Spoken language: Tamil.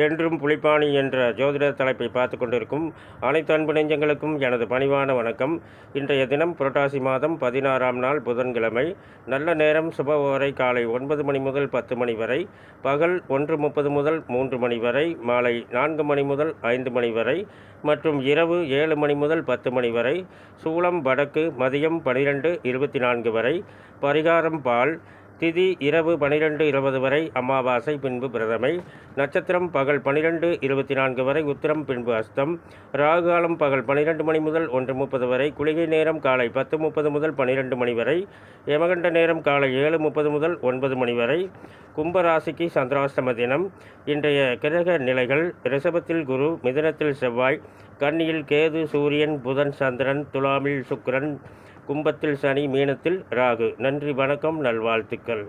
என்றும் புலிப்பாணி என்ற ஜோதிட தலைப்பை பார்த்து கொண்டிருக்கும் அனைத்து அன்பு நெஞ்சங்களுக்கும் எனது பணிவான வணக்கம். இன்றைய தினம் புரட்டாசி மாதம் 16ஆம் நாள் புதன்கிழமை. நல்ல நேரம் சுபவரை காலை 9 மணி முதல் 10 மணி வரை, பகல் 1:30 முதல் 3 மணி வரை, மாலை 4 மணி முதல் 5 மணி வரை மற்றும் இரவு 7 மணி முதல் 10 மணி வரை. சூலம் வடக்கு, மதியம் 12:24 வரை. பரிகாரம் பால். திதி இரவு 12:20 வரை அமாவாசை, பின்பு பிரதமை. நட்சத்திரம் பகல் 12:24 வரை உத்திரம், பின்பு அஸ்தம். ராகுகாலம் பகல் 12 மணி முதல் 1:30 வரை. குளிகை நேரம் காலை 10:30 முதல் 12 மணி வரை. யமகண்ட நேரம் காலை 7:30 முதல் 9 மணி வரை. கும்பராசிக்கு சந்திராஷ்டம தினம். இன்றைய கிரக நிலைகள்: ரிஷபத்தில் குரு, மிதுனத்தில் செவ்வாய், கன்னியில் கேது, சூரியன், புதன், சந்திரன், துலாமில் சுக்கிரன், கும்பத்தில் சனி, மீனத்தில் ராகு. நன்றி, வணக்கம், நல்வாழ்த்துக்கள்.